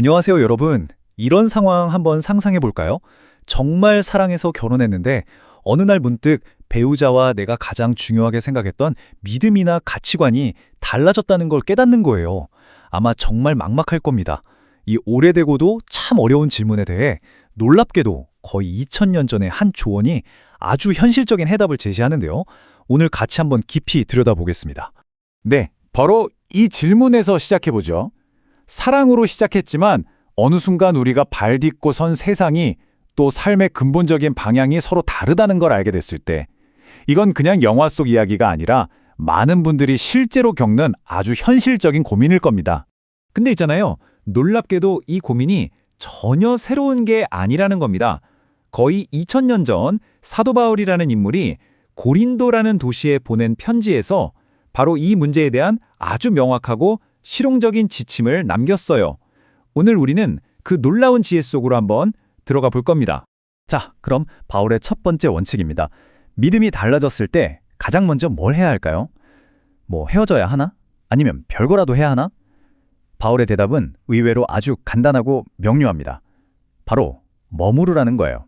안녕하세요, 여러분. 이런 상황 한번 상상해 볼까요? 정말 사랑해서 결혼했는데 어느 날 문득 배우자와 내가 가장 중요하게 생각했던 믿음이나 가치관이 달라졌다는 걸 깨닫는 거예요. 아마 정말 막막할 겁니다. 이 오래되고도 참 어려운 질문에 대해 놀랍게도 거의 2000년 전에 한 조언이 아주 현실적인 해답을 제시하는데요. 오늘 같이 한번 깊이 들여다보겠습니다. 네, 바로 이 질문에서 시작해보죠. 사랑으로 시작했지만 어느 순간 우리가 발 딛고 선 세상이 또 삶의 근본적인 방향이 서로 다르다는 걸 알게 됐을 때 이건 그냥 영화 속 이야기가 아니라 많은 분들이 실제로 겪는 아주 현실적인 고민일 겁니다. 근데 있잖아요. 놀랍게도 이 고민이 전혀 새로운 게 아니라는 겁니다. 거의 2000년 전 사도 바울이라는 인물이 고린도라는 도시에 보낸 편지에서 바로 이 문제에 대한 아주 명확하고 실용적인 지침을 남겼어요. 오늘 우리는 그 놀라운 지혜 속으로 한번 들어가 볼 겁니다. 자, 그럼 바울의 첫 번째 원칙입니다. 믿음이 달라졌을 때 가장 먼저 뭘 해야 할까요? 헤어져야 하나? 아니면 별거라도 해야 하나? 바울의 대답은 의외로 아주 간단하고 명료합니다. 바로 머무르라는 거예요.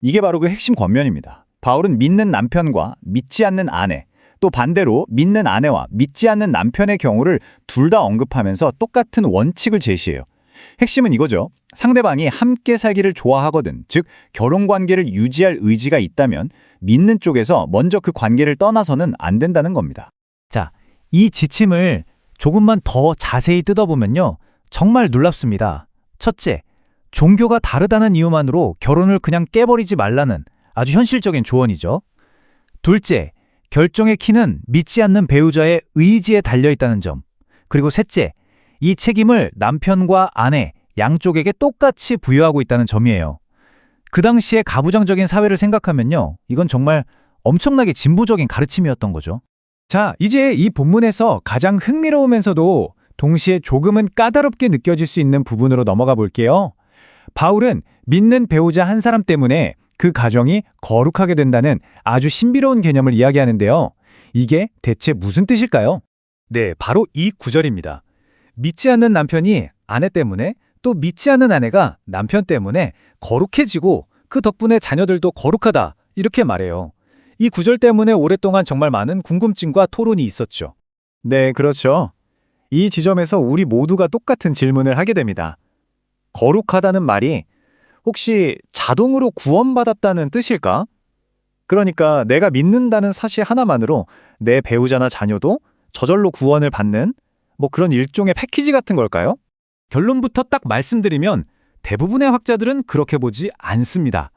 이게 바로 그 핵심 권면입니다. 바울은 믿는 남편과 믿지 않는 아내, 또 반대로 믿는 아내와 믿지 않는 남편의 경우를 둘 다 언급하면서 똑같은 원칙을 제시해요. 핵심은 이거죠. 상대방이 함께 살기를 좋아하거든, 즉 결혼관계를 유지할 의지가 있다면 믿는 쪽에서 먼저 그 관계를 떠나서는 안 된다는 겁니다. 자, 이 지침을 조금만 더 자세히 뜯어보면요. 정말 놀랍습니다. 첫째, 종교가 다르다는 이유만으로 결혼을 그냥 깨버리지 말라는 아주 현실적인 조언이죠. 둘째, 결정의 키는 믿지 않는 배우자의 의지에 달려있다는 점. 그리고 셋째, 이 책임을 남편과 아내 양쪽에게 똑같이 부여하고 있다는 점이에요. 그 당시의 가부장적인 사회를 생각하면요. 이건 정말 엄청나게 진보적인 가르침이었던 거죠. 자, 이제 이 본문에서 가장 흥미로우면서도 동시에 조금은 까다롭게 느껴질 수 있는 부분으로 넘어가 볼게요. 바울은 믿는 배우자 한 사람 때문에 그 가정이 거룩하게 된다는 아주 신비로운 개념을 이야기하는데요. 이게 대체 무슨 뜻일까요? 네, 바로 이 구절입니다. 믿지 않는 남편이 아내 때문에 또 믿지 않는 아내가 남편 때문에 거룩해지고 그 덕분에 자녀들도 거룩하다 이렇게 말해요. 이 구절 때문에 오랫동안 정말 많은 궁금증과 토론이 있었죠. 네, 그렇죠. 이 지점에서 우리 모두가 똑같은 질문을 하게 됩니다. 거룩하다는 말이 혹시 자동으로 구원받았다는 뜻일까? 그러니까 내가 믿는다는 사실 하나만으로 내 배우자나 자녀도 저절로 구원을 받는 그런 일종의 패키지 같은 걸까요? 결론부터 딱 말씀드리면 대부분의 학자들은 그렇게 보지 않습니다.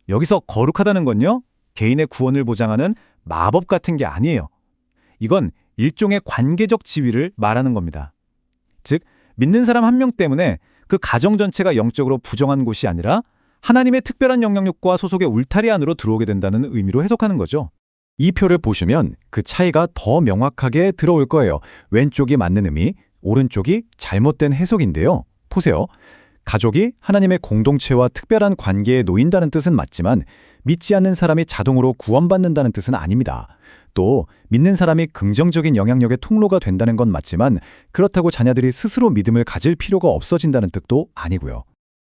여기서 거룩하다는 건요. 개인의 구원을 보장하는 마법 같은 게 아니에요. 이건 일종의 관계적 지위를 말하는 겁니다. 즉, 믿는 사람 한 명 때문에 그 가정 전체가 영적으로 부정한 곳이 아니라 하나님의 특별한 영향력과 소속의 울타리 안으로 들어오게 된다는 의미로 해석하는 거죠. 이 표를 보시면 그 차이가 더 명확하게 들어올 거예요. 왼쪽이 맞는 의미, 오른쪽이 잘못된 해석인데요. 보세요. 가족이 하나님의 공동체와 특별한 관계에 놓인다는 뜻은 맞지만 믿지 않는 사람이 자동으로 구원받는다는 뜻은 아닙니다. 또 믿는 사람이 긍정적인 영향력의 통로가 된다는 건 맞지만 그렇다고 자녀들이 스스로 믿음을 가질 필요가 없어진다는 뜻도 아니고요.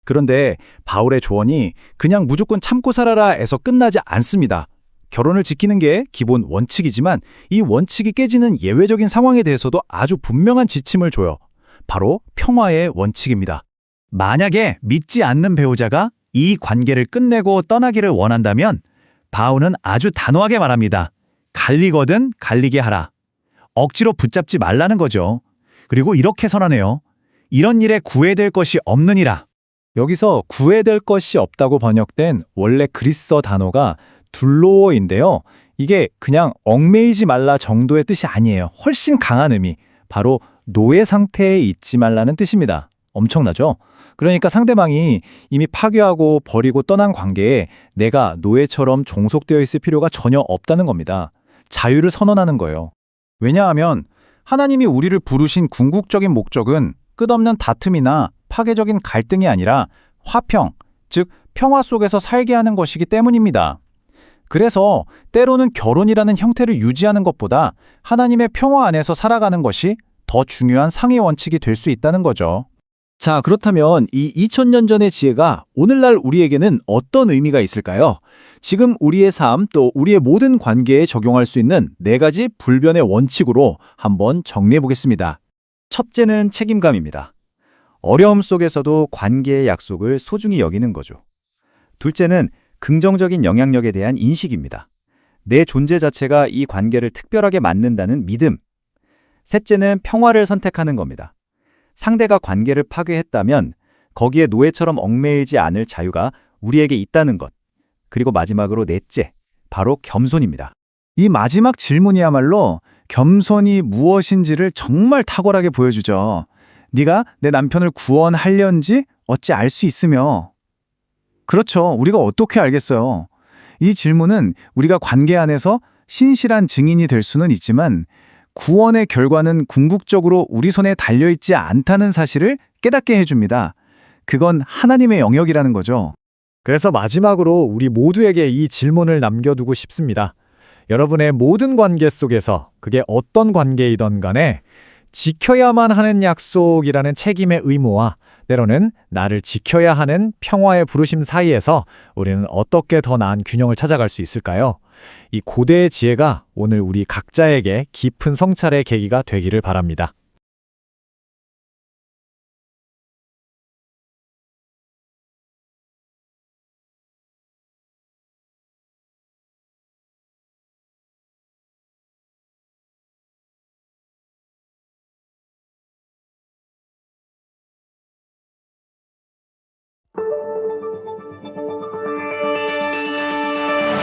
그런데 바울의 조언이 그냥 무조건 참고 살아라에서 끝나지 않습니다. 결혼을 지키는 게 기본 원칙이지만 이 원칙이 깨지는 예외적인 상황에 대해서도 아주 분명한 지침을 줘요. 바로 평화의 원칙입니다. 만약에 믿지 않는 배우자가 이 관계를 끝내고 떠나기를 원한다면 바울은 아주 단호하게 말합니다. 갈리거든 갈리게 하라. 억지로 붙잡지 말라는 거죠. 그리고 이렇게 선언해요. 이런 일에 구애될 것이 없느니라. 여기서 구애될 것이 없다고 번역된 원래 그리스어 단어가 둘로어인데요. 이게 그냥 얽매이지 말라 정도의 뜻이 아니에요. 훨씬 강한 의미, 바로 노예 상태에 있지 말라는 뜻입니다. 엄청나죠? 그러니까 상대방이 이미 파괴하고 버리고 떠난 관계에 내가 노예처럼 종속되어 있을 필요가 전혀 없다는 겁니다. 자유를 선언하는 거예요. 왜냐하면 하나님이 우리를 부르신 궁극적인 목적은 끝없는 다툼이나 파괴적인 갈등이 아니라 화평, 즉 평화 속에서 살게 하는 것이기 때문입니다. 그래서 때로는 결혼이라는 형태를 유지하는 것보다 하나님의 평화 안에서 살아가는 것이 더 중요한 상위 원칙이 될 수 있다는 거죠. 자, 그렇다면 이 2000년 전의 지혜가 오늘날 우리에게는 어떤 의미가 있을까요? 지금 우리의 삶 또 우리의 모든 관계에 적용할 수 있는 4가지 불변의 원칙으로 한번 정리해 보겠습니다. 첫째는 책임감입니다. 어려움 속에서도 관계의 약속을 소중히 여기는 거죠. 둘째는 긍정적인 영향력에 대한 인식입니다. 내 존재 자체가 이 관계를 특별하게 만든다는 믿음. 셋째는 평화를 선택하는 겁니다. 상대가 관계를 파괴했다면 거기에 노예처럼 얽매이지 않을 자유가 우리에게 있다는 것. 그리고 마지막으로 넷째, 바로 겸손입니다. 이 마지막 질문이야말로 겸손이 무엇인지를 정말 탁월하게 보여주죠. 네가 내 남편을 구원하련지 어찌 알 수 있으며. 그렇죠. 우리가 어떻게 알겠어요. 이 질문은 우리가 관계 안에서 신실한 증인이 될 수는 있지만 구원의 결과는 궁극적으로 우리 손에 달려있지 않다는 사실을 깨닫게 해줍니다. 그건 하나님의 영역이라는 거죠. 그래서 마지막으로 우리 모두에게 이 질문을 남겨두고 싶습니다. 여러분의 모든 관계 속에서 그게 어떤 관계이든 간에 지켜야만 하는 약속이라는 책임의 의무와 때로는 나를 지켜야 하는 평화의 부르심 사이에서 우리는 어떻게 더 나은 균형을 찾아갈 수 있을까요? 이 고대의 지혜가 오늘 우리 각자에게 깊은 성찰의 계기가 되기를 바랍니다.